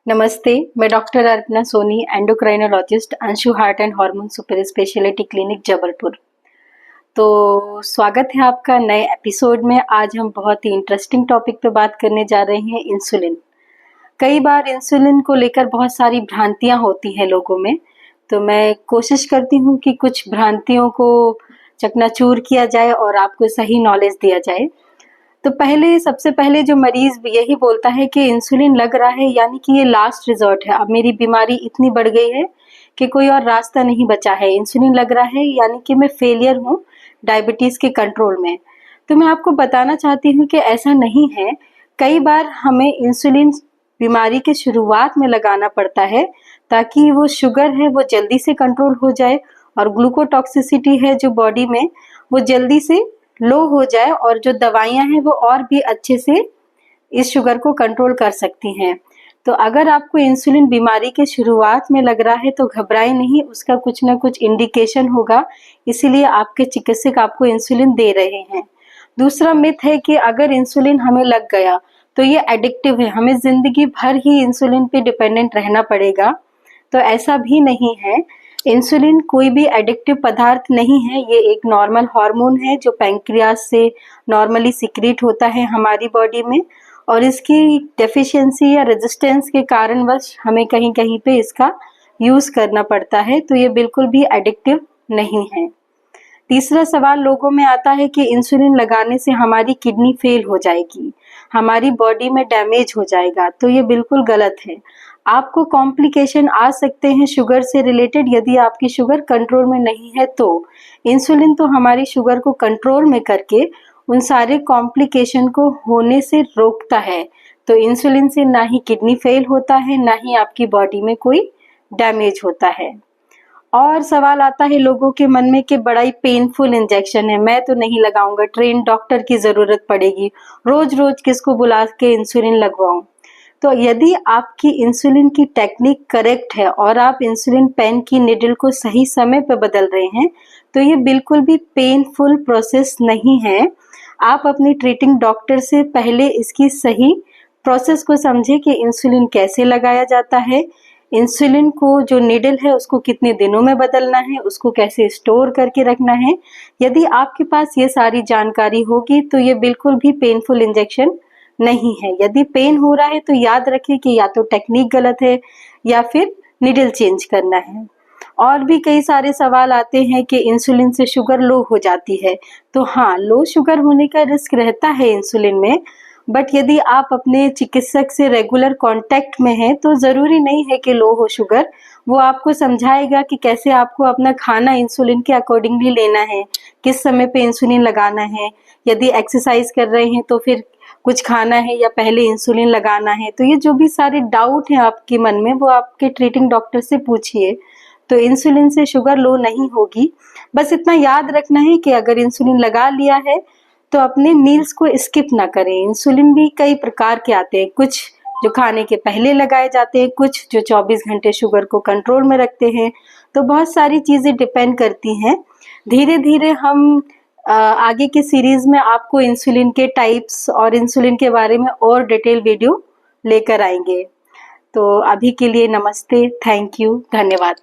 नमस्ते, मैं doctor Arpana Soni, endocrinologist, Anshu heart and hormone super speciality clinic Jabalpur. तो स्वागत है आपका नए एपिसोड में। आज हम बहुत ही इंटरेस्टिंग टॉपिक पे बात करने जा रहे हैं, इंसुलिन। कई बार इंसुलिन को लेकर बहुत सारी भ्रांतियां होती हैं लोगों में, तो मैं कोशिश करती हूँ कि कुछ भ्रांतियों को चकनाचूर किया जाए और आपको सही नॉलेज दिया जाए। तो सबसे पहले जो मरीज यही बोलता है कि इंसुलिन लग रहा है, यानी कि ये लास्ट रिजॉर्ट है, अब मेरी बीमारी इतनी बढ़ गई है कि कोई और रास्ता नहीं बचा है, इंसुलिन लग रहा है यानी कि मैं फेलियर हूँ डायबिटीज के कंट्रोल में। तो मैं आपको बताना चाहती हूँ कि ऐसा नहीं है। कई बार हमें इंसुलिन बीमारी के शुरुआत में लगाना पड़ता है ताकि वो शुगर है वो जल्दी से कंट्रोल हो जाए और ग्लूकोटॉक्सिसिटी है जो बॉडी में वो जल्दी से लो हो जाए और जो दवाइयां हैं वो और भी अच्छे से इस शुगर को कंट्रोल कर सकती हैं। तो अगर आपको इंसुलिन बीमारी के शुरुआत में लग रहा है तो घबराएं नहीं, उसका कुछ ना कुछ इंडिकेशन होगा, इसीलिए आपके चिकित्सक आपको इंसुलिन दे रहे हैं। दूसरा मिथ है कि अगर इंसुलिन हमें लग गया तो ये एडिक्टिव है, हमें जिंदगी भर ही इंसुलिन पे डिपेंडेंट रहना पड़ेगा। तो ऐसा भी नहीं है। इंसुलिन कोई भी एडिक्टिव पदार्थ नहीं है, ये एक नॉर्मल हार्मोन है जो पैंक्रियास से नॉर्मली सिक्रीट होता है हमारी बॉडी में, और इसकी डेफिशिएंसी या रेजिस्टेंस के कारणवश हमें कहीं कहीं पे इसका यूज करना पड़ता है। तो ये बिल्कुल भी एडिक्टिव नहीं है। तीसरा सवाल लोगों में आता है कि इंसुलिन लगाने से हमारी किडनी फेल हो जाएगी, हमारी बॉडी में डैमेज हो जाएगा। तो ये बिल्कुल गलत है। आपको कॉम्प्लिकेशन आ सकते हैं शुगर से रिलेटेड, यदि आपकी शुगर कंट्रोल में नहीं है तो। इंसुलिन तो हमारी शुगर को कंट्रोल में करके उन सारे कॉम्प्लिकेशन को होने से रोकता है। तो इंसुलिन से ना ही किडनी फेल होता है, ना ही आपकी बॉडी में कोई डैमेज होता है। और सवाल आता है लोगों के मन में कि बड़ा ही पेनफुल इंजेक्शन है, मैं तो नहीं लगाऊंगा, ट्रेन डॉक्टर की जरूरत पड़ेगी, रोज रोज किसको बुला के इंसुलिन लगवाऊं। तो यदि आपकी इंसुलिन की टेक्निक करेक्ट है और आप इंसुलिन पेन की निडल को सही समय पर बदल रहे हैं तो ये बिल्कुल भी पेनफुल प्रोसेस नहीं है। आप अपनी ट्रीटिंग डॉक्टर से पहले इसकी सही प्रोसेस को समझे कि इंसुलिन कैसे लगाया जाता है, इंसुलिन को जो निडल है उसको कितने दिनों में बदलना है, उसको कैसे स्टोर करके रखना है। यदि आपके पास ये सारी जानकारी होगी तो ये बिल्कुल भी पेनफुल इंजेक्शन नहीं है। यदि पेन हो रहा है तो याद रखें कि या तो टेक्निक गलत है या फिर निडल चेंज करना है। और भी कई सारे सवाल आते हैं कि इंसुलिन से शुगर लो हो जाती है। तो हाँ, लो शुगर होने का रिस्क रहता है इंसुलिन में, बट यदि आप अपने चिकित्सक से रेगुलर कांटेक्ट में हैं तो जरूरी नहीं है कि लो हो शुगर। वो आपको समझाएगा कि कैसे आपको अपना खाना इंसुलिन के अकॉर्डिंगली लेना है, किस समय पे इंसुलिन लगाना है, यदि एक्सरसाइज कर रहे हैं तो फिर कुछ खाना है या पहले इंसुलिन लगाना है। तो ये जो भी सारे डाउट हैं आपके मन में वो आपके ट्रीटिंग डॉक्टर से पूछिए। तो इंसुलिन से शुगर लो नहीं होगी। बस इतना याद रखना है कि अगर इंसुलिन लगा लिया है तो अपने मील्स को स्किप ना करें। इंसुलिन भी कई प्रकार के आते हैं, कुछ जो खाने के पहले लगाए जाते हैं, कुछ जो 24 घंटे शुगर को कंट्रोल में रखते हैं। तो बहुत सारी चीजें डिपेंड करती हैं। धीरे धीरे हम आगे की सीरीज में आपको इंसुलिन के टाइप्स और इंसुलिन के बारे में और डिटेल वीडियो लेकर आएंगे। तो अभी के लिए नमस्ते, थैंक यू, धन्यवाद।